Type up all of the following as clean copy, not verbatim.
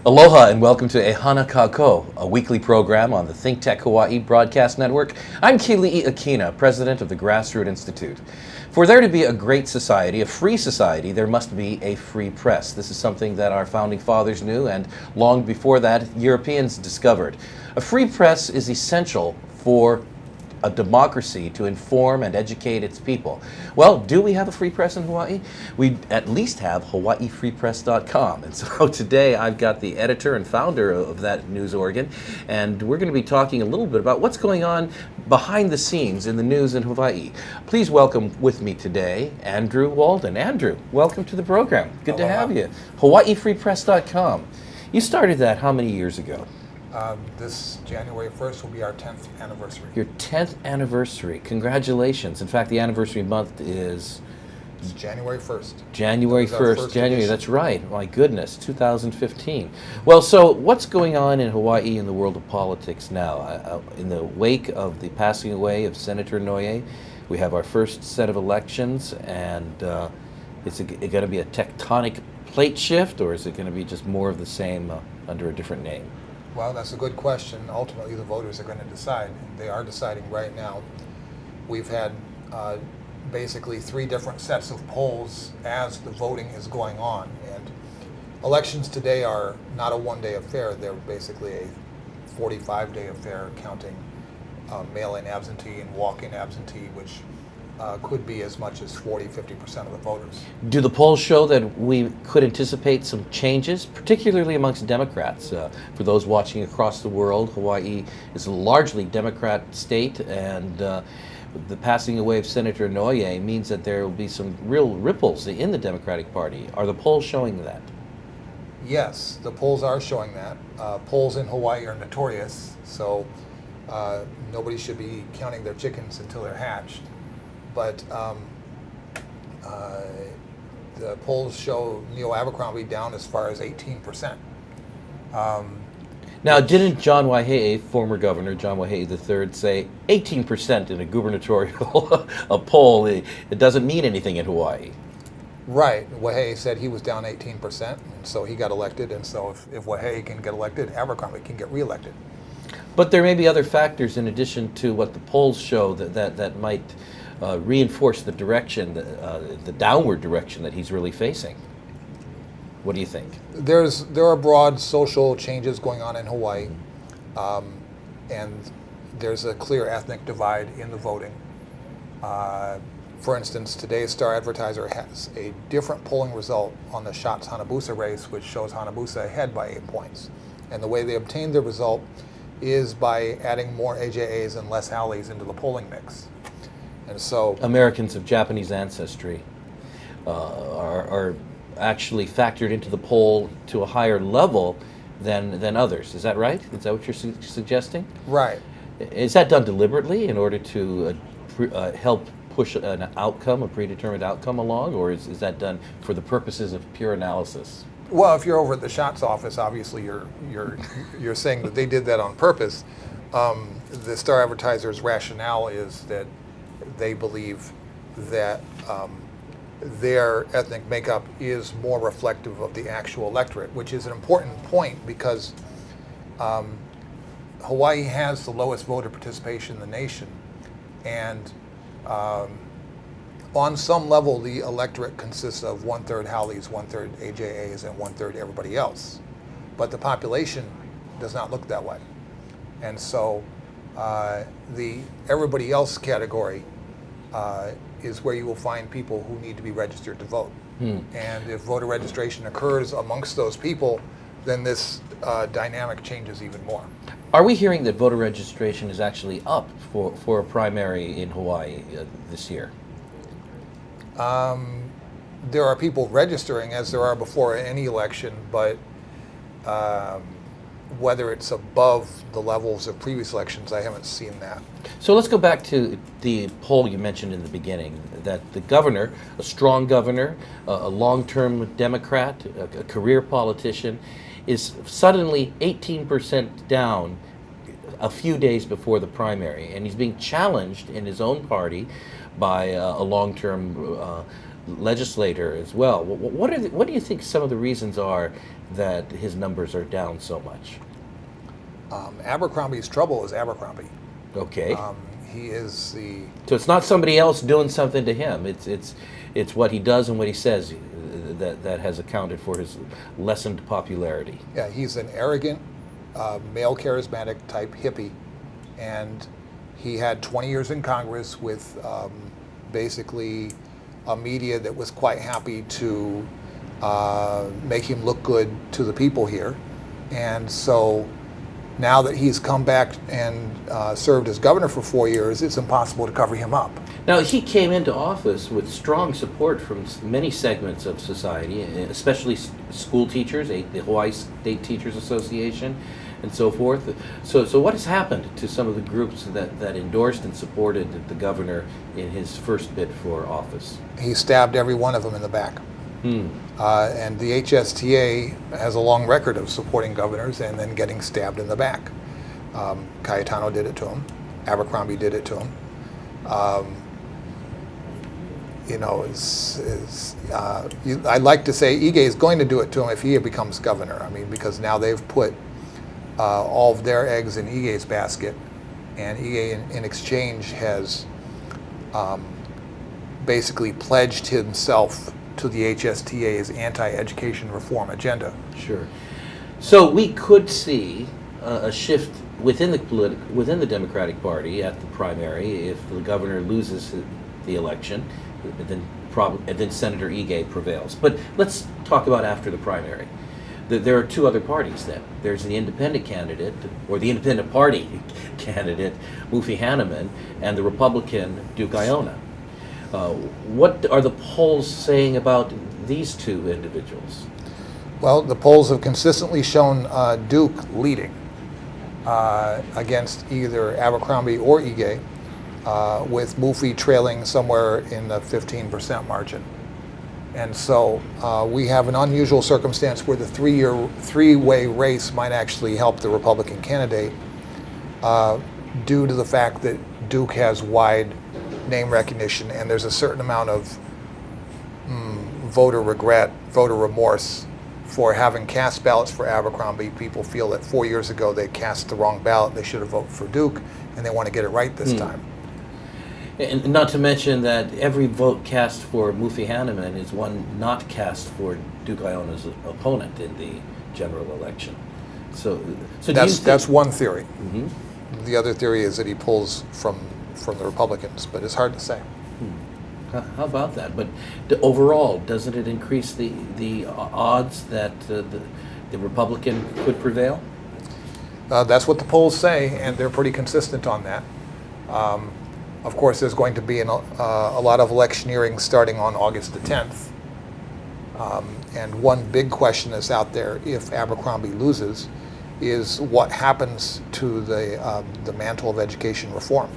Aloha and welcome to Ehana Kako, a weekly program on the ThinkTech Hawaii broadcast network. I'm Keli'i Akina, president of the Grassroot Institute. For there to be a great society, a free society, there must be a free press. This is something that our founding fathers knew and long before that, Europeans discovered. A free press is essential for a democracy to inform and educate its people. Well, do we have a free press in Hawaii? We at least have hawaiifreepress.com. And so today I've got the editor and founder of that news organ, and we're going to be talking a little bit about what's going on behind the scenes in the news in Hawaii. Please welcome with me today Andrew Walden. Andrew, welcome to the program. Good to have you. hawaiifreepress.com. You started that how many years ago? This January 1st will be our 10th anniversary. Your 10th anniversary. Congratulations. In fact, the anniversary month is It's January 1st. January That was our 1st. first January, edition. that's right. My goodness, 2015. Well, so what's going on in Hawaii in the world of politics now? In the wake of the passing away of Senator Noye, we have our first set of elections, and is it going to be a tectonic plate shift, or is it going to be just more of the same under a different name? Well, that's a good question. Ultimately, the voters are going to decide. They are deciding right now. We've had basically 3 different sets of polls as the voting is going on. And elections today are not a one-day affair. They're basically a 45-day affair, counting mail-in absentee and walk-in absentee, which could be as much as 40–50% of the voters. Do the polls show that we could anticipate some changes, particularly amongst Democrats? For those watching across the world, Hawaii is a largely Democrat state, and the passing away of Senator Noye means that there will be some real ripples in the Democratic Party. Are the polls showing that? Yes, the polls are showing that. Polls in Hawaii are notorious, so nobody should be counting their chickens until they're hatched. But the polls show Neil Abercrombie down as far as 18%. Now, didn't John Waihee, former governor John Waihee III, say 18% in a gubernatorial a poll? It doesn't mean anything in Hawaii. Right. Waihee said he was down 18%, and so he got elected. And so if Waihee can get elected, Abercrombie can get reelected. But there may be other factors in addition to what the polls show that might reinforce the direction, the downward direction that he's really facing. What do you think? There are broad social changes going on in Hawaii, and there's a clear ethnic divide in the voting. For instance, today's Star Advertiser has a different polling result on the Schatz Hanabusa race, which shows Hanabusa ahead by 8 points. And the way they obtained the result is by adding more AJAs and less ALIs into the polling mix. And so Americans of Japanese ancestry are actually factored into the poll to a higher level than others. Is that right? Is that what you're suggesting? Right. Is that done deliberately in order to help push an outcome, a predetermined outcome along, or is that done for the purposes of pure analysis? Well, if you're over at the Schatz office, obviously you're saying that they did that on purpose. The Star Advertiser's rationale is that they believe that their ethnic makeup is more reflective of the actual electorate, which is an important point because Hawaii has the lowest voter participation in the nation, and on some level the electorate consists of 1/3 Haoles, 1/3 AJAs, and 1/3 everybody else. But the population does not look that way. And so the everybody else category is where you will find people who need to be registered to vote. And if voter registration occurs amongst those people, then this dynamic changes even more. Are we hearing that voter registration is actually up for a primary in Hawaii this year? There are people registering, as there are before any election, but whether it's above the levels of previous elections, I haven't seen that. So let's go back to the poll you mentioned in the beginning, that the governor, a strong governor, a long-term Democrat, a career politician, is suddenly 18% down a few days before the primary, and he's being challenged in his own party by a long-term legislator as well. What do you think some of the reasons are that his numbers are down so much? Abercrombie's trouble is Abercrombie. Okay. He is the So it's not somebody else doing something to him. It's what he does and what he says that has accounted for his lessened popularity. yeah, he's an arrogant, male charismatic type hippie, and he had 20 years in Congress with basically a media that was quite happy to make him look good to the people here. And so now that he's come back and served as governor for 4 years, it's impossible to cover him up. Now, he came into office with strong support from many segments of society, especially school teachers, the Hawaii State Teachers Association, and so forth. So what has happened to some of the groups that endorsed and supported the governor in his first bid for office? He stabbed every one of them in the back. And the HSTA has a long record of supporting governors and then getting stabbed in the back. Cayetano did it to him. Abercrombie did it to him. I'd like to say Ige is going to do it to him if he becomes governor. I mean, because now they've put all of their eggs in Ige's basket, and Ige in exchange has basically pledged himself to the HSTA's anti-education reform agenda. Sure. So we could see a shift within the Democratic Party at the primary if the governor loses the election, and then Senator Ige prevails. But let's talk about after the primary. There are two other parties then. There's the independent candidate, or the independent party candidate, Mufi Hanneman, and the Republican Duke Iona. What are the polls saying about these two individuals? Well, the polls have consistently shown Duke leading against either Abercrombie or Ige, with Mufi trailing somewhere in the 15% margin. And so we have an unusual circumstance where the three-way race might actually help the Republican candidate due to the fact that Duke has wide name recognition, and there's a certain amount of voter regret, voter remorse for having cast ballots for Abercrombie. People feel that 4 years ago they cast the wrong ballot, they should have voted for Duke, and they want to get it right this time. And not to mention that every vote cast for Mufi Hanneman is one not cast for Duke Iona's opponent in the general election. So that's one theory. Mm-hmm. The other theory is that he pulls from the Republicans, but it's hard to say. How about that? But overall, doesn't it increase the odds that the Republican could prevail? That's what the polls say, and they're pretty consistent on that. Of course, there's going to be a lot of electioneering starting on August the 10th. And one big question that's out there, if Abercrombie loses, is what happens to the mantle of education reform.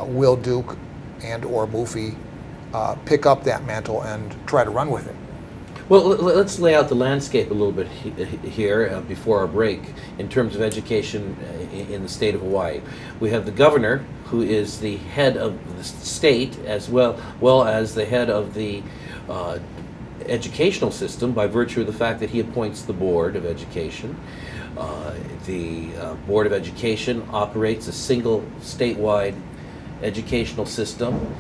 Will Duke and or Mufi pick up that mantle and try to run with it? Well, let's lay out the landscape a little bit here before our break in terms of education in the state of Hawaii. We have the governor, who is the head of the state as well as the head of the educational system by virtue of the fact that he appoints the Board of Education. The Board of Education operates a single statewide educational system.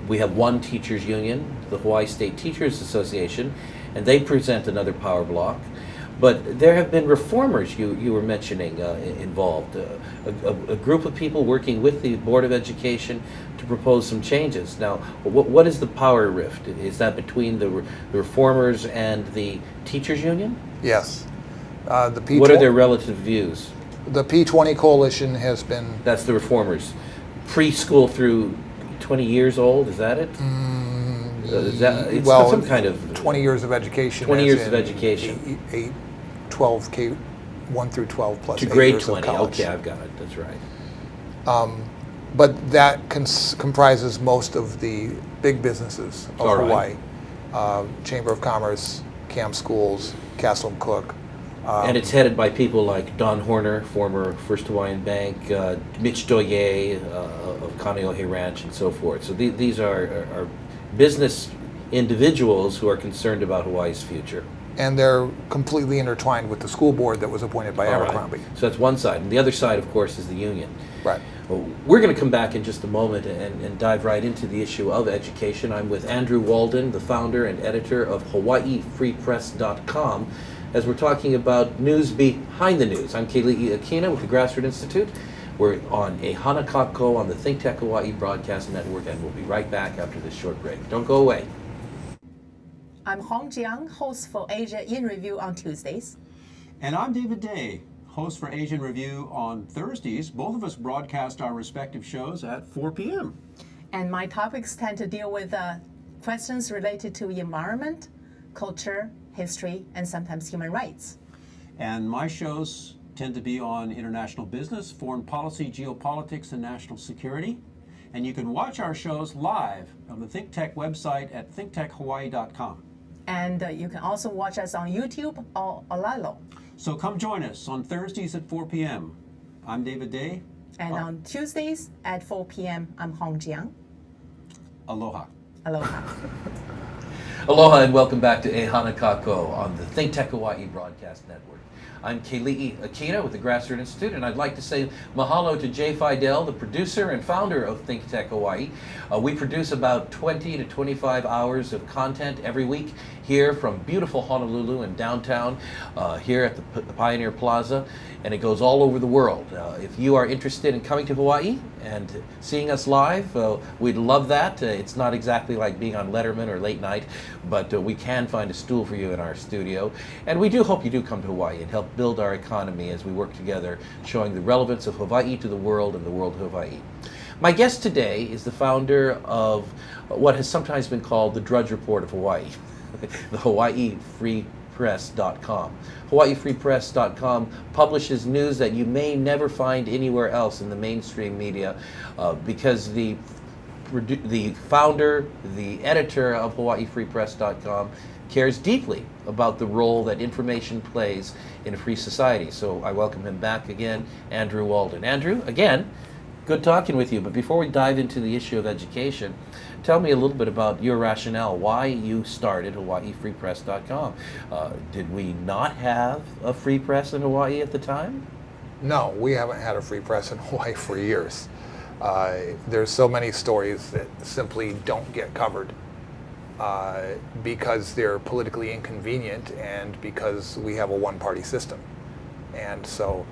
We have one teachers union, the Hawaii State Teachers Association, and they present another power block. But there have been reformers you were mentioning involved, a group of people working with the Board of Education to propose some changes. Now, what is the power rift? Is that between the reformers and the teachers union? Yes. What are their relative views? The P20 coalition has been... That's the reformers. Preschool through 20 years old, is that it? It's well, some kind of 20 years of education. 20 years of education. 12 K, 1 through 12 plus to 8 grade years 20. of college. Okay, I've got it. That's right. But that comprises most of the big businesses of All right. Hawaii. Chamber of Commerce, Cam Schools, Castle and Cook. And it's headed by people like Don Horner, former First Hawaiian Bank, Mitch Doye of Kaneohe Ranch, and so forth. So these are business individuals who are concerned about Hawaii's future. And they're completely intertwined with the school board that was appointed by All right. Abercrombie. So that's one side. And the other side, of course, is the union. Right. Well, we're going to come back in just a moment and dive right into the issue of education. I'm with Andrew Walden, the founder and editor of HawaiiFreePress.com, as we're talking about news behind the news. I'm Keli'i Akina with the Grassroots Institute. We're on a Hanakako on the ThinkTech Hawaii Broadcast Network, and we'll be right back after this short break. Don't go away. I'm Hong Jiang, host for Asia in Review on Tuesdays. And I'm David Day, host for Asian Review on Thursdays. Both of us broadcast our respective shows at 4 p.m. And my topics tend to deal with questions related to environment, culture, history, and sometimes human rights. And my shows tend to be on international business, foreign policy, geopolitics, and national security. And you can watch our shows live on the ThinkTech website at thinktechhawaii.com. And you can also watch us on YouTube or Olalo. So come join us on Thursdays at 4 p.m. I'm David Day. And on Tuesdays at 4 p.m., I'm Hong Jiang. Aloha. Aloha. Aloha and welcome back to A Hanakako on the ThinkTech Hawaii Broadcast Network. I'm Keli'i Akina with the Grassroots Institute, and I'd like to say mahalo to Jay Fidel, the producer and founder of ThinkTech Hawaii. We produce about 20 to 25 hours of content every week here from beautiful Honolulu and downtown, here at the Pioneer Plaza, and it goes all over the world. If you are interested in coming to Hawaii and seeing us live, we'd love that. It's not exactly like being on Letterman or late night, but we can find a stool for you in our studio. And we do hope you do come to Hawaii and help build our economy as we work together, showing the relevance of Hawaii to the world and the world to Hawaii. My guest today is the founder of what has sometimes been called the Drudge Report of Hawaii, the HawaiiFreePress.com. HawaiiFreePress.com publishes news that you may never find anywhere else in the mainstream media because the founder, the editor of HawaiiFreePress.com cares deeply about the role that information plays in a free society. So I welcome him back again, Andrew Walden. Andrew, again, good talking with you, but before we dive into the issue of education, tell me a little bit about your rationale, why you started HawaiiFreePress.com. Did we not have a free press in Hawaii at the time? No, we haven't had a free press in Hawaii for years. There's so many stories that simply don't get covered because they're politically inconvenient and because we have a one-party system. And so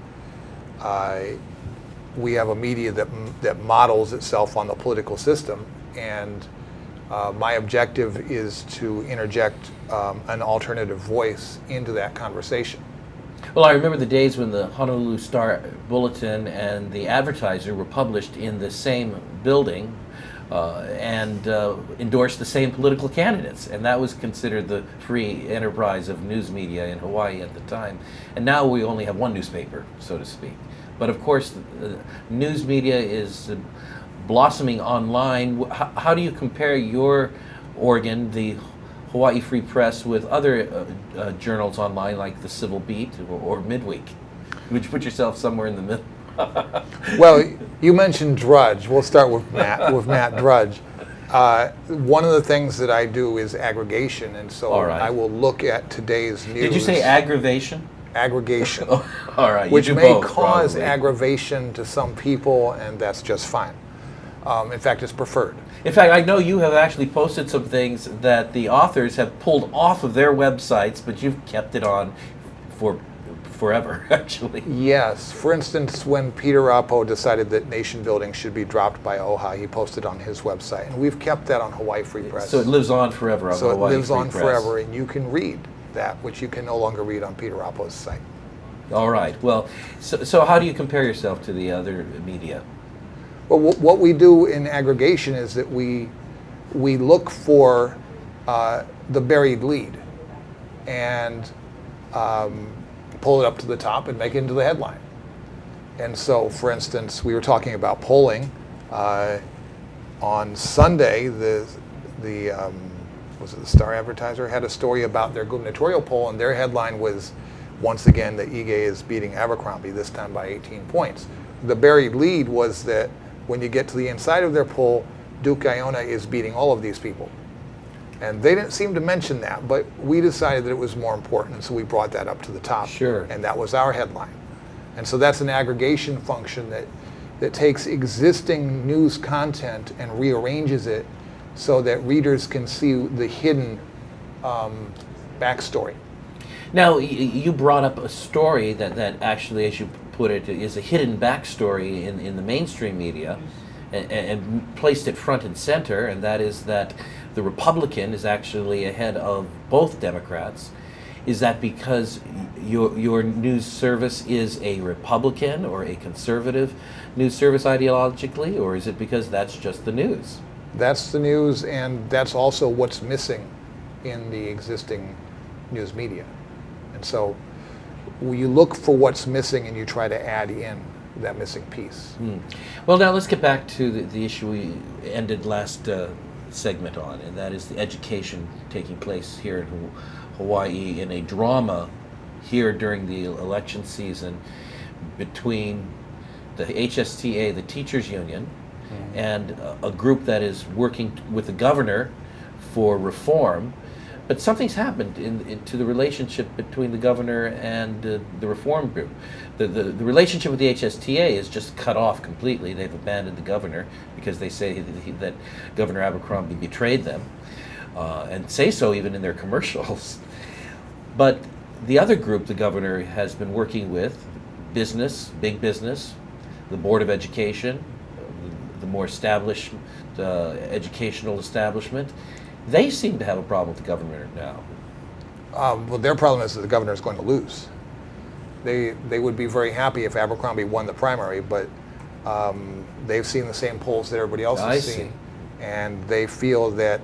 we have a media that models itself on the political system, and my objective is to interject an alternative voice into that conversation. Well, I remember the days when the Honolulu Star Bulletin and the Advertiser were published in the same building and endorsed the same political candidates, and that was considered the free enterprise of news media in Hawaii at the time. And now we only have one newspaper, so to speak. But of course, news media is blossoming online. How do you compare your organ, the Hawaii Free Press, with other journals online like the Civil Beat or Midweek? Would you put yourself somewhere in the middle? Well, you mentioned Drudge. We'll start with Matt Drudge. One of the things that I do is aggregation, and so I will look at today's news. Did you say aggravation? Aggregation. All right. Which may both, cause probably aggravation to some people, and that's just fine. In fact, it's preferred. In fact, I know you have actually posted some things that the authors have pulled off of their websites, but you've kept it on for forever, actually. Yes. For instance, when Peter Rappo decided that nation building should be dropped by OHA, he posted on his website, and we've kept that on Hawaii Free Press. So it lives on forever on so Hawaii it lives Free on Press. forever, and you can read that, which you can no longer read on Peter Rappo's site. All right. Well, so how do you compare yourself to the other media? Well, what we do in aggregation is that we look for the buried lead and pull it up to the top and make it into the headline. And so, for instance, we were talking about polling. On Sunday, was it the Star Advertiser had a story about their gubernatorial poll, and their headline was, once again, that Ige is beating Abercrombie, this time by 18 points. The buried lead was that when you get to the inside of their poll, Duke Iona is beating all of these people. And they didn't seem to mention that, but we decided that it was more important, and so we brought that up to the top. Sure. And that was our headline. And so that's an aggregation function that takes existing news content and rearranges it so that readers can see the hidden backstory. Now, you brought up a story that actually, as you put it, is a hidden backstory in the mainstream media, and placed it front and center, and that is that the Republican is actually ahead of both Democrats. Is that because your news service is a Republican or a conservative news service ideologically, or is it because that's just the news? That's the news, and that's also what's missing in the existing news media. And so you look for what's missing and you try to add in that missing piece. Well, now let's get back to the issue we ended last segment on, and that is the education taking place here in Hawaii in a drama here during the election season between the HSTA, the teachers union, and a group that is working with the governor for reform. But something's happened to the relationship between the governor and the reform group. The relationship with the HSTA is just cut off completely. They've abandoned the governor because they say that Governor Abercrombie betrayed them, and say so even in their commercials. But the other group the governor has been working with, business, big business, the Board of Education, the more established educational establishment, they seem to have a problem with the governor now. Well, their problem is that the governor is going to lose. They would be very happy if Abercrombie won the primary, but they've seen the same polls that everybody else has seen, and they feel that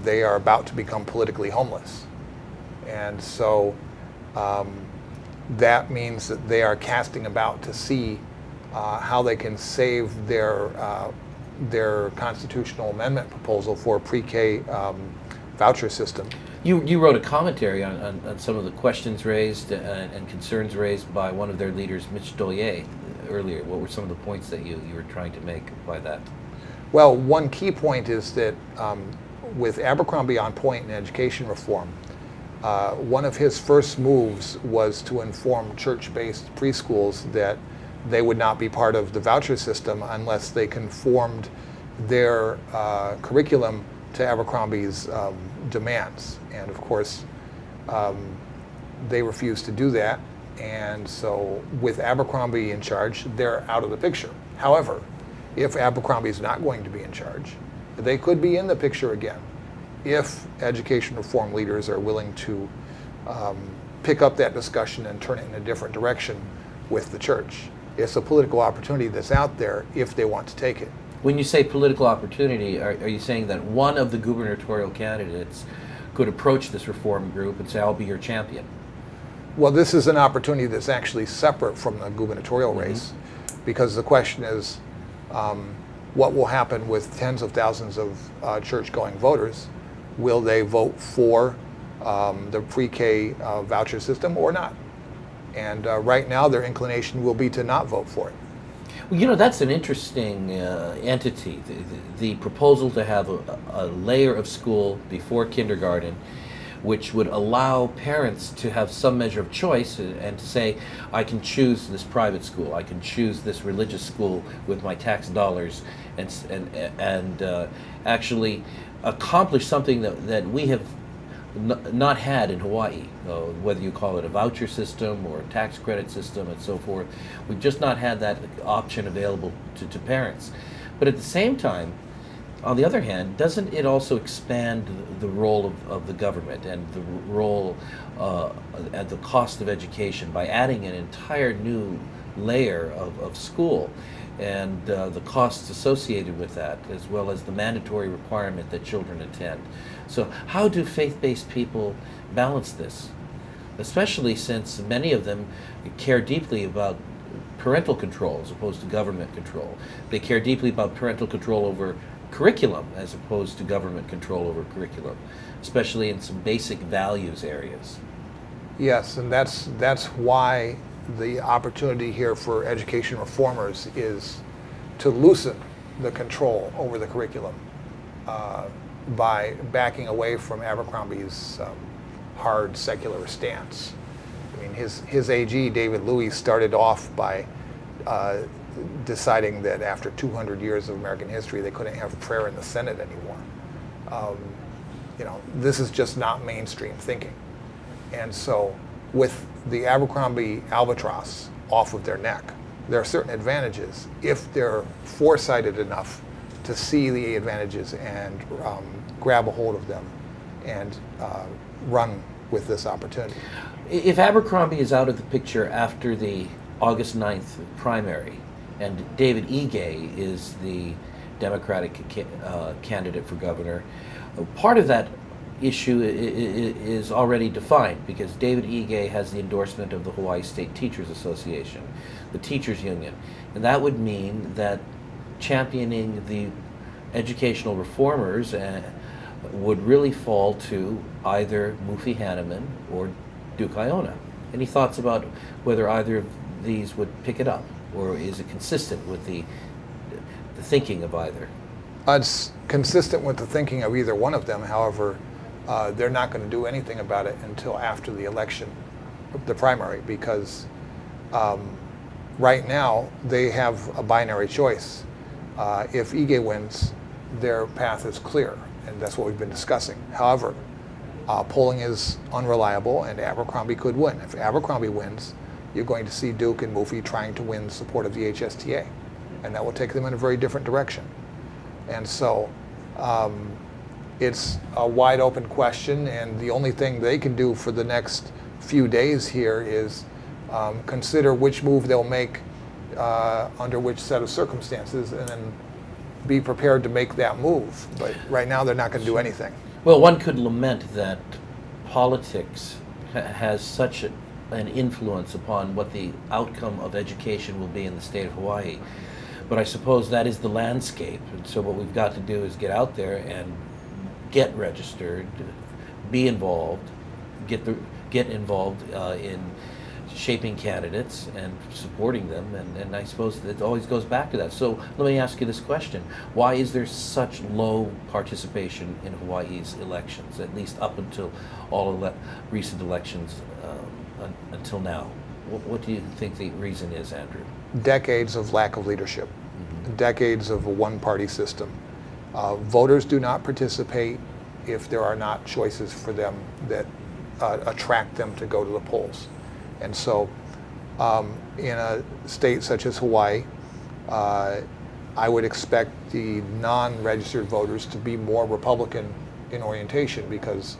they are about to become politically homeless. And so that means that they are casting about to see how they can save their constitutional amendment proposal for a pre-K voucher system. You wrote a commentary on some of the questions raised and concerns raised by one of their leaders, Mitch Dollier, earlier. What were some of the points that you were trying to make by that? Well, one key point is that with Abercrombie on point in education reform, one of his first moves was to inform church-based preschools that they would not be part of the voucher system unless they conformed their curriculum to Abercrombie's demands. And of course, they refused to do that. And so with Abercrombie in charge, they're out of the picture. However, if Abercrombie is not going to be in charge, they could be in the picture again if education reform leaders are willing to pick up that discussion and turn it in a different direction with the church. It's a political opportunity that's out there if they want to take it. When you say political opportunity, are you saying that one of the gubernatorial candidates could approach this reform group and say, I'll be your champion? Well, this is an opportunity that's actually separate from the gubernatorial race, because the question is, what will happen with tens of thousands of church-going voters? Will they vote for the pre-K voucher system or not? And right now, their inclination will be to not vote for it. Well, you know, that's an interesting entity. The proposal to have a layer of school before kindergarten, which would allow parents to have some measure of choice and to say, I can choose this private school, I can choose this religious school with my tax dollars, and actually accomplish something that we have not had in Hawaii, whether you call it a voucher system or a tax credit system and so forth. We've just not had that option available to parents. But at the same time, on the other hand, doesn't it also expand the role of the government and the role at the cost of education by adding an entire new layer of school and the costs associated with that, as well as the mandatory requirement that children attend? So how do faith-based people balance this? Especially since many of them care deeply about parental control as opposed to government control. They care deeply about parental control over curriculum as opposed to government control over curriculum, especially in some basic values areas. Yes, and that's why the opportunity here for education reformers is to loosen the control over the curriculum. by backing away from Abercrombie's hard secular stance. I mean, his AG, David Louis, started off by deciding that after 200 years of American history, they couldn't have prayer in the Senate anymore. You know, this is just not mainstream thinking. And so with the Abercrombie albatross off of their neck, there are certain advantages if they're foresighted enough to see the advantages and grab a hold of them and run with this opportunity. If Abercrombie is out of the picture after the August 9th primary, and David Ige is the Democratic candidate for governor, part of that issue is already defined because David Ige has the endorsement of the Hawaii State Teachers Association, the teachers union, and that would mean that championing the educational reformers would really fall to either Mufi Hanneman or Duke Iona. Any thoughts about whether either of these would pick it up, or is it consistent with the thinking of either? It's consistent with the thinking of either one of them. However, they're not going to do anything about it until after the election, the primary, because right now they have a binary choice. If Ige wins, their path is clear, and that's what we've been discussing. However, polling is unreliable, and Abercrombie could win. If Abercrombie wins, you're going to see Duke and Mufi trying to win support of the HSTA, and that will take them in a very different direction. And so it's a wide open question, and the only thing they can do for the next few days here is consider which move they'll make under which set of circumstances, and then be prepared to make that move. But right now they're not going to do anything. Well, one could lament that politics has such an influence upon what the outcome of education will be in the state of Hawaii. But I suppose that is the landscape, and so what we've got to do is get out there and get registered, be involved, get involved in shaping candidates and supporting them, and I suppose it always goes back to that. So let me ask you this question. Why is there such low participation in Hawaii's elections, at least up until all recent elections until now? What do you think the reason is, Andrew? Decades of lack of leadership, decades of a one-party system. Voters do not participate if there are not choices for them that attract them to go to the polls. And so in a state such as Hawaii, I would expect the non-registered voters to be more Republican in orientation, because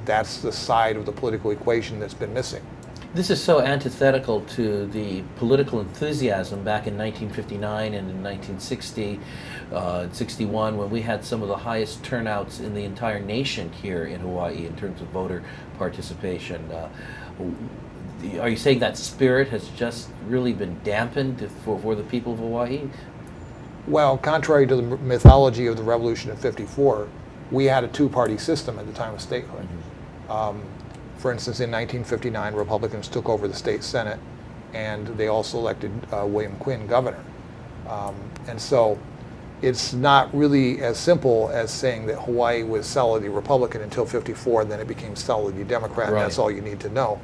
that's the side of the political equation that's been missing. This is so antithetical to the political enthusiasm back in 1959 and in 1960, 61, when we had some of the highest turnouts in the entire nation here in Hawaii in terms of voter participation. Are you saying that spirit has just really been dampened for the people of Hawaii? Well, contrary to the mythology of the revolution of '54, we had a two-party system at the time of statehood. For instance, in 1959, Republicans took over the state Senate, and they also elected William Quinn governor. And so it's not really as simple as saying that Hawaii was solidly Republican until '54, and then it became solidly Democrat, Right. and that's all you need to know.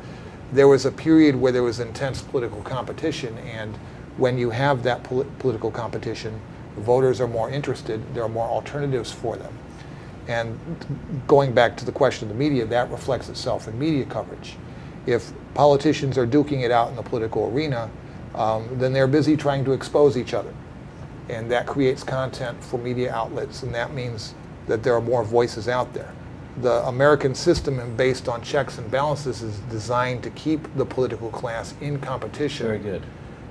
There was a period where there was intense political competition, and when you have that political competition, voters are more interested, there are more alternatives for them. And going back to the question of the media, that reflects itself in media coverage. If politicians are duking it out in the political arena, then they're busy trying to expose each other. And that creates content for media outlets, and that means that there are more voices out there. The American system, based on checks and balances, is designed to keep the political class in competition. Very good.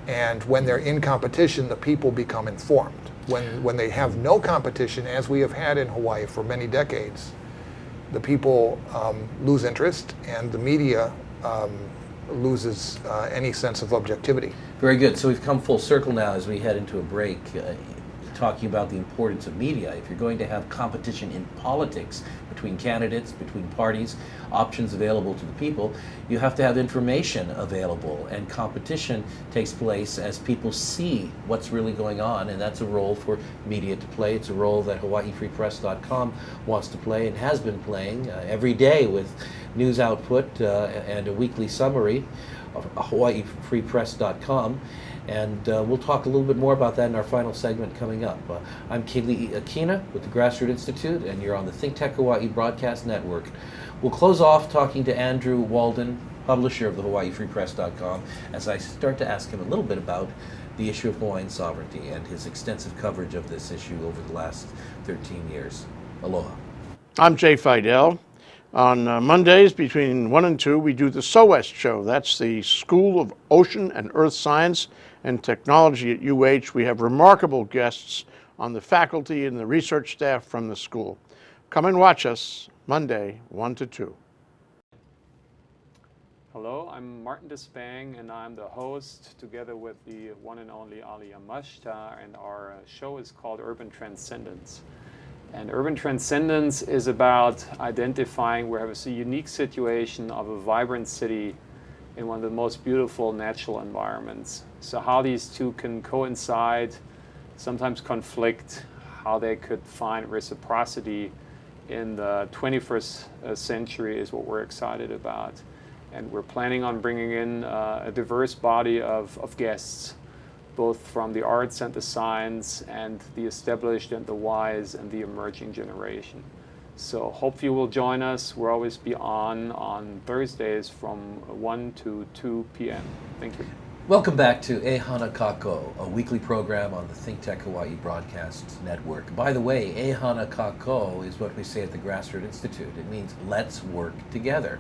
And when they're in competition, the people become informed. When they have no competition, as we have had in Hawaii for many decades, the people lose interest, and the media loses any sense of objectivity. Very good. So we've come full circle now as we head into a break. talking about the importance of media. If you're going to have competition in politics between candidates, between parties, options available to the people, you have to have information available, and competition takes place as people see what's really going on, and that's a role for media to play. It's a role that HawaiiFreePress.com wants to play and has been playing every day with news output and a weekly summary of HawaiiFreePress.com. And we'll talk a little bit more about that in our final segment coming up. I'm Keli'i Akina with the Grassroots Institute, and you're on the ThinkTech Hawaii Broadcast Network. We'll close off talking to Andrew Walden, publisher of the HawaiiFreePress.com, as I start to ask him a little bit about the issue of Hawaiian sovereignty and his extensive coverage of this issue over the last 13 years. Aloha. I'm Jay Fidel. On Mondays between 1 and 2, we do the SOEST show. That's the School of Ocean and Earth Science and Technology at UH. We have remarkable guests on the faculty and the research staff from the school. Come and watch us Monday, 1 to 2. Hello, I'm Martin Despang, and I'm the host together with the one and only Ali Yamashita, and our show is called Urban Transcendence. And urban transcendence is about identifying where there's a unique situation of a vibrant city in one of the most beautiful natural environments. So how these two can coincide, sometimes conflict, how they could find reciprocity in the 21st century is what we're excited about. And we're planning on bringing in a diverse body of guests, both from the arts and the science and the established and the wise and the emerging generation. So hope you will join us. We'll always be on Thursdays from 1 to 2 p.m. Thank you. Welcome back to E Hana Kako, a weekly program on the ThinkTech Hawaii Broadcast Network. By the way, E Hana Kako is what we say at the Grassroots Institute. It means let's work together.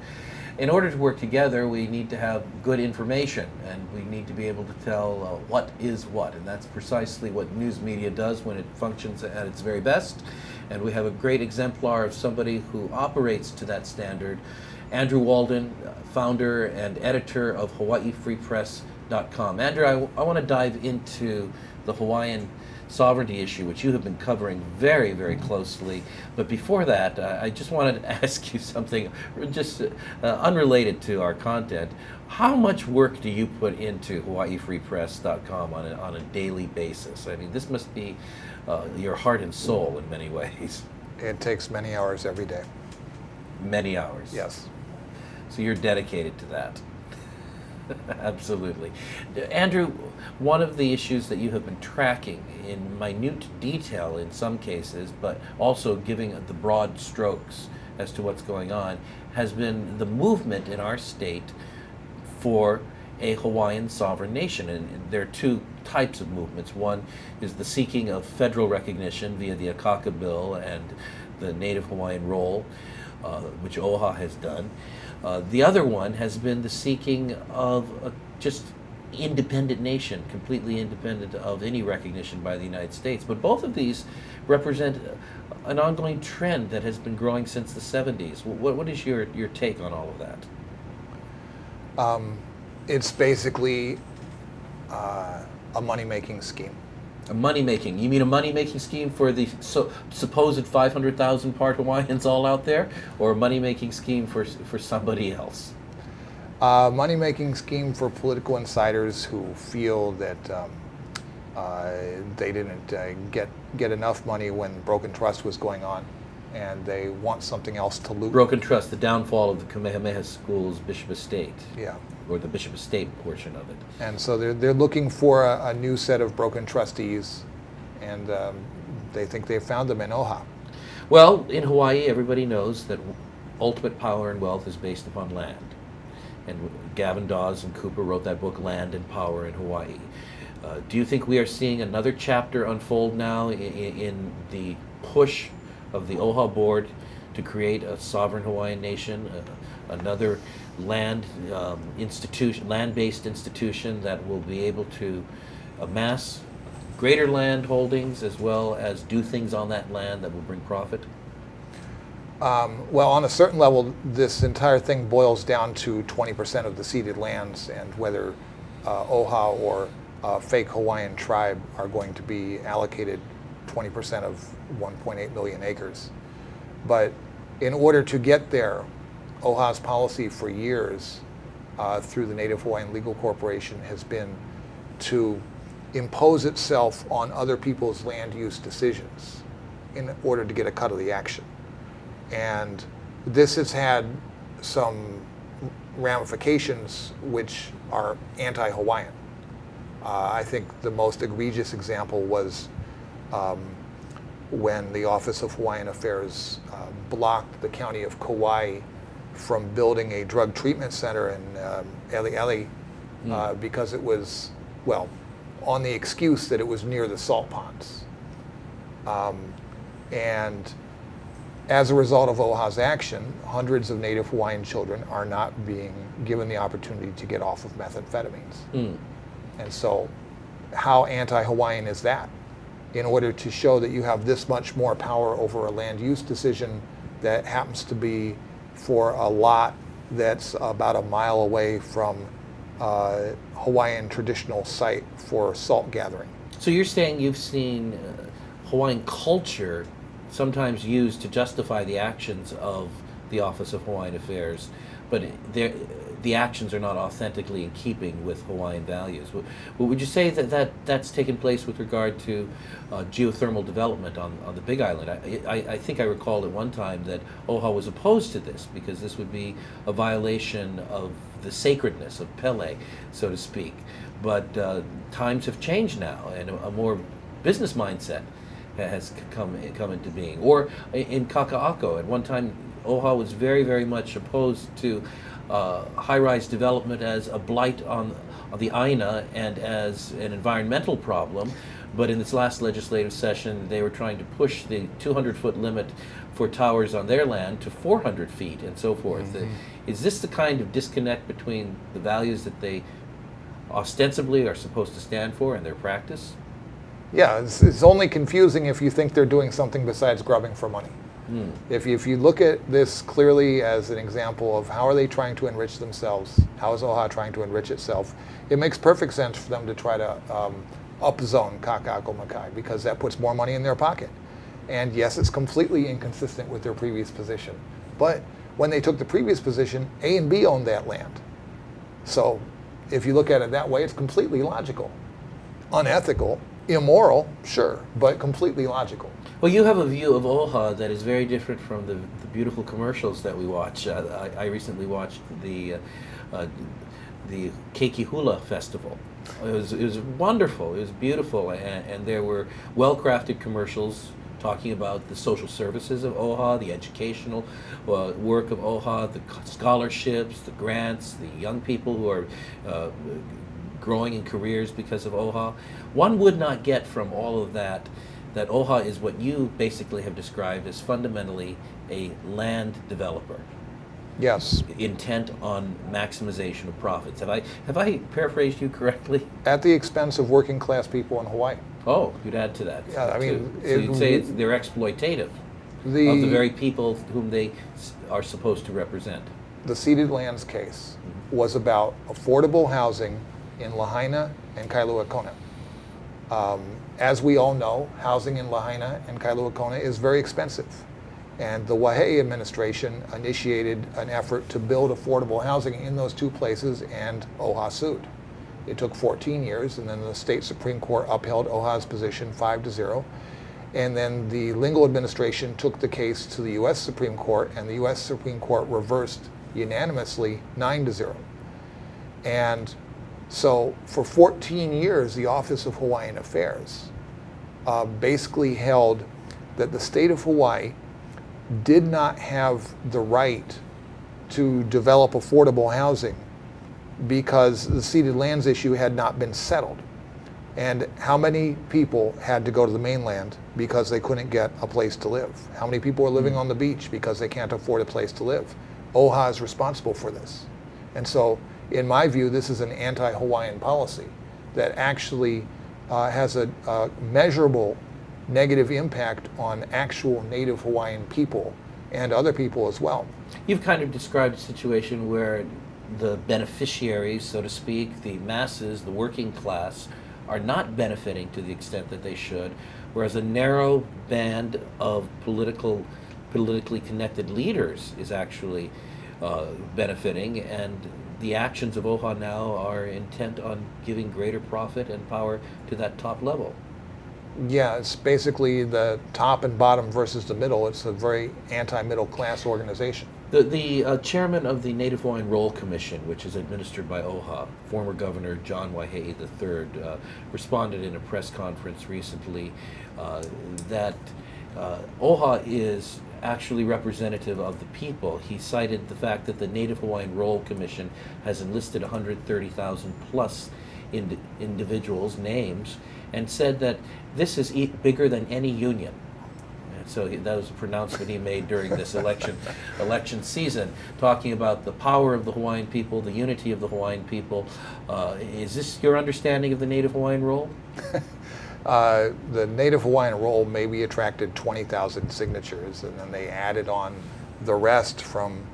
In order to work together, we need to have good information, and we need to be able to tell what is what, and that's precisely what news media does when it functions at its very best. And we have a great exemplar of somebody who operates to that standard, Andrew Walden, founder and editor of HawaiiFreePress.com. Andrew, I want to dive into the Hawaiian sovereignty issue, which you have been covering very, very closely. But before that, I just wanted to ask you something just unrelated to our content. How much work do you put into HawaiiFreePress.com on a daily basis? I mean, this must be your heart and soul in many ways. It takes many hours every day. Many hours. Yes. So you're dedicated to that. Absolutely. Andrew, one of the issues that you have been tracking in minute detail in some cases, but also giving the broad strokes as to what's going on, has been the movement in our state for a Hawaiian sovereign nation. And there are two types of movements. One is the seeking of federal recognition via the Akaka Bill and the Native Hawaiian role, which OHA has done. The other one has been the seeking of a just independent nation, completely independent of any recognition by the United States. But both of these represent an ongoing trend that has been growing since the 70s. What is your take on all of that? It's basically a money-making scheme. A money-making. You mean a money-making scheme for the supposed 500,000 part Hawaiians all out there, or a money-making scheme for somebody else? Money-making scheme for political insiders who feel that they didn't get enough money when Broken Trust was going on, and they want something else to loot. Broken Trust, the downfall of the Kamehameha School's Bishop Estate. Yeah. Or the Bishop Estate portion of it. And so they're looking for a new set of broken trustees, and they think they've found them in OHA. Well, in Hawaii, everybody knows that ultimate power and wealth is based upon land. And Gavin Dawes and Cooper wrote that book, Land and Power in Hawaii. Do you think we are seeing another chapter unfold now in the push of the OHA board to create a sovereign Hawaiian nation, another land-based institution that will be able to amass greater land holdings as well as do things on that land that will bring profit? Well, on a certain level, this entire thing boils down to 20% of the ceded lands, and whether OHA or fake Hawaiian tribe are going to be allocated 20% of 1.8 million acres. But in order to get there, OHA's policy for years through the Native Hawaiian Legal Corporation has been to impose itself on other people's land use decisions in order to get a cut of the action. And this has had some ramifications which are anti-Hawaiian. I think the most egregious example was when the Office of Hawaiian Affairs blocked the county of Kauai from building a drug treatment center in Eli'eli because it was, well, on the excuse that it was near the salt ponds. And as a result of OHA's action, hundreds of Native Hawaiian children are not being given the opportunity to get off of methamphetamines. And so how anti-Hawaiian is that? In order to show that you have this much more power over a land use decision that happens to be for a lot that's about a mile away from a Hawaiian traditional site for salt gathering. So you're saying you've seen Hawaiian culture sometimes used to justify the actions of the Office of Hawaiian Affairs, but the actions are not authentically in keeping with Hawaiian values. Would you say that that's taken place with regard to geothermal development on the Big Island? I think I recalled at one time that OHA was opposed to this because this would be a violation of the sacredness of Pele, so to speak. But times have changed now, and a more business mindset has come into being. Or in Kaka'ako, at one time, OHA was very, very much opposed to high-rise development as a blight on the Aina and as an environmental problem. But in this last legislative session, they were trying to push the 200-foot limit for towers on their land to 400 feet and so forth. Is this the kind of disconnect between the values that they ostensibly are supposed to stand for and their practice? Yeah, it's only confusing if you think they're doing something besides grubbing for money. If you look at this clearly as an example of how are they trying to enrich themselves, how is OHA trying to enrich itself, it makes perfect sense for them to try to upzone Kaka'ako Makai because that puts more money in their pocket. And yes, it's completely inconsistent with their previous position. But when they took the previous position, A and B owned that land. So if you look at it that way, it's completely logical. Unethical, immoral, sure, but completely logical. Well, you have a view of OHA that is very different from the beautiful commercials that we watch. I recently watched the Keiki Hula Festival. It was wonderful. It was beautiful, and there were well-crafted commercials talking about the social services of OHA, the educational work of OHA, the scholarships, the grants, the young people who are growing in careers because of OHA. One would not get from all of that OHA is what you basically have described as fundamentally a land developer. Yes. Intent on maximization of profits. Have I paraphrased you correctly? At the expense of working class people in Hawaii. Oh, you'd add to that. Yeah, I mean, so you'd say they're exploitative of the very people whom they are supposed to represent. The ceded lands case was about affordable housing in Lahaina and Keli'i Akina. As we all know, housing in Lahaina and Keli'i Akina is very expensive. And the Wahei administration initiated an effort to build affordable housing in those two places, and OHA sued. It took 14 years, and then the state Supreme Court upheld OHA's position 5-0. And then the Lingle administration took the case to the U.S. Supreme Court, and the U.S. Supreme Court reversed unanimously 9-0. And so for 14 years, the Office of Hawaiian Affairs basically held that the state of Hawaii did not have the right to develop affordable housing because the ceded lands issue had not been settled. And how many people had to go to the mainland because they couldn't get a place to live? How many people are living on the beach because they can't afford a place to live? OHA is responsible for this. And so, in my view, this is an anti-Hawaiian policy that actually has a measurable negative impact on actual native Hawaiian people and other people as well. You've kind of described a situation where the beneficiaries, so to speak, the masses, the working class, are not benefiting to the extent that they should, whereas a narrow band of politically connected leaders is actually benefiting, and the actions of OHA now are intent on giving greater profit and power to that top level. Yeah, it's basically the top and bottom versus the middle. It's a very anti-middle class organization. The chairman of the Native Hawaiian Roll Commission, which is administered by OHA, former Governor John Waihee III, responded in a press conference recently that OHA is actually representative of the people. He cited the fact that the Native Hawaiian Roll Commission has enlisted 130,000 plus individuals' names, and said that this is bigger than any union. And so that was a pronouncement he made during this election season, talking about the power of the Hawaiian people, the unity of the Hawaiian people. Is this your understanding of the Native Hawaiian Roll? The Native Hawaiian Roll maybe attracted 20,000 signatures, and then they added on the rest from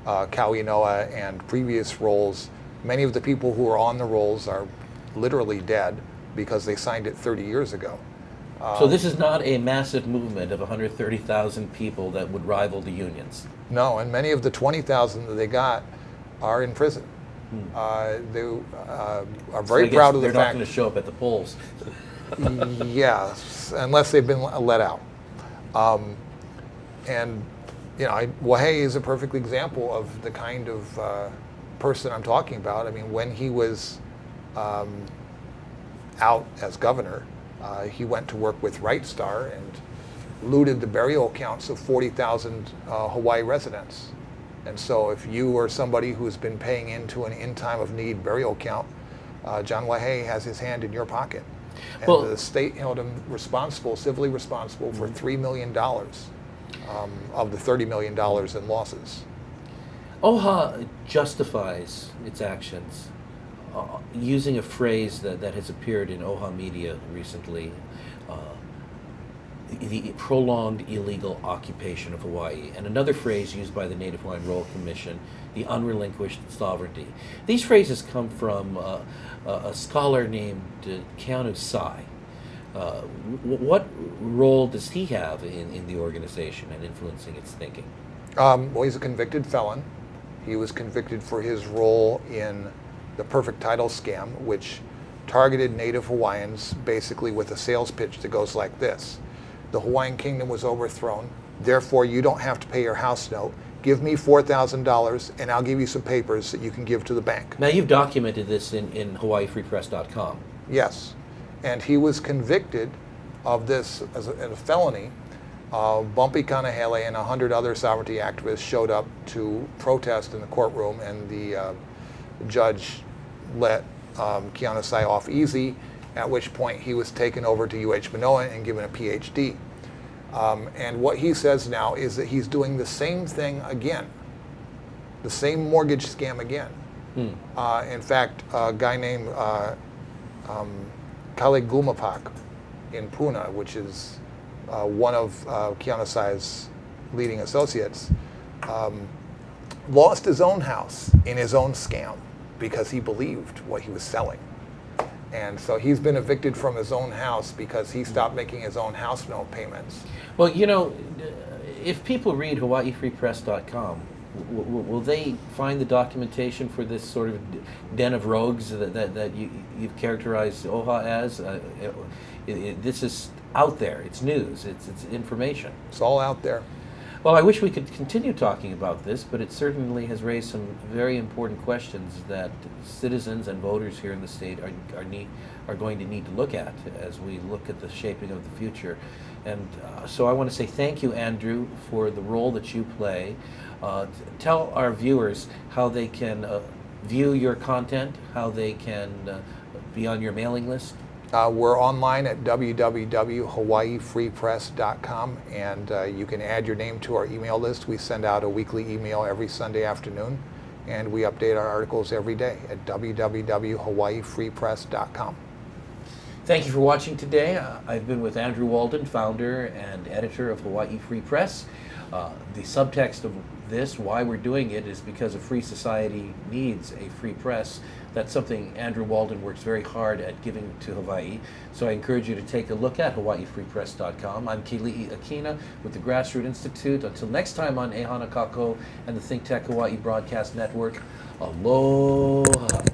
Kauinoa and previous rolls. Many of the people who are on the rolls are literally dead because they signed it 30 years ago. So this is not a massive movement of 130,000 people that would rival the unions? No, and many of the 20,000 that they got are in prison. They are very proud of the fact they're not going to show up at the polls. Yes, unless they've been let out. And you know, Waihee is a perfect example of the kind of person I'm talking about. I mean, when he was out as governor, he went to work with Right Star and looted the burial accounts of 40,000 Hawaii residents. And so if you or somebody who's been paying into an in time of need burial account, John Waihee has his hand in your pocket. And well, the state held him responsible, civilly responsible, for $3 million of the $30 million in losses. OHA justifies its actions using a phrase that has appeared in OHA media recently, the prolonged illegal occupation of Hawaii, and another phrase used by the Native Hawaiian Roll Commission, the unrelinquished sovereignty. These phrases come from a scholar named Keanu Sai. What role does he have in the organization and influencing its thinking? Well, he's a convicted felon. He was convicted for his role in the Perfect Title scam, which targeted Native Hawaiians basically with a sales pitch that goes like this. The Hawaiian kingdom was overthrown, therefore you don't have to pay your house note. Give me $4,000 and I'll give you some papers that you can give to the bank. Now you've documented this in HawaiiFreePress.com. Yes, and he was convicted of this as a felony. Bumpy Kanahele and 100 other sovereignty activists showed up to protest in the courtroom, and the judge let Keanu Sai off easy, at which point he was taken over to UH Manoa and given a PhD. And what he says now is that he's doing the same thing again, the same mortgage scam again. In fact, a guy named Keli'i Akina in Puna, which is one of Keanu Sai's leading associates, lost his own house in his own scam because he believed what he was selling. And so he's been evicted from his own house because he stopped making his own house note payments. Well, you know, if people read HawaiiFreePress.com, will they find the documentation for this sort of den of rogues that you've characterized OHA as? This is out there. It's news. It's information. It's all out there. Well, I wish we could continue talking about this, but it certainly has raised some very important questions that citizens and voters here in the state are going to need to look at as we look at the shaping of the future. And so I want to say thank you, Andrew, for the role that you play. Tell our viewers how they can view your content, how they can be on your mailing list. We're online at www.hawaiifreepress.com, and you can add your name to our email list. We send out a weekly email every Sunday afternoon, and we update our articles every day at www.hawaiifreepress.com. Thank you for watching today. I've been with Andrew Walden, founder and editor of Hawaii Free Press. The subtext of this, why we're doing it, is because a free society needs a free press. That's something Andrew Walden works very hard at giving to Hawaii. So I encourage you to take a look at hawaiifreepress.com. I'm Keli'i Akina with the Grassroots Institute. Until next time on Ehana Kako and the ThinkTech Hawaii Broadcast Network, aloha.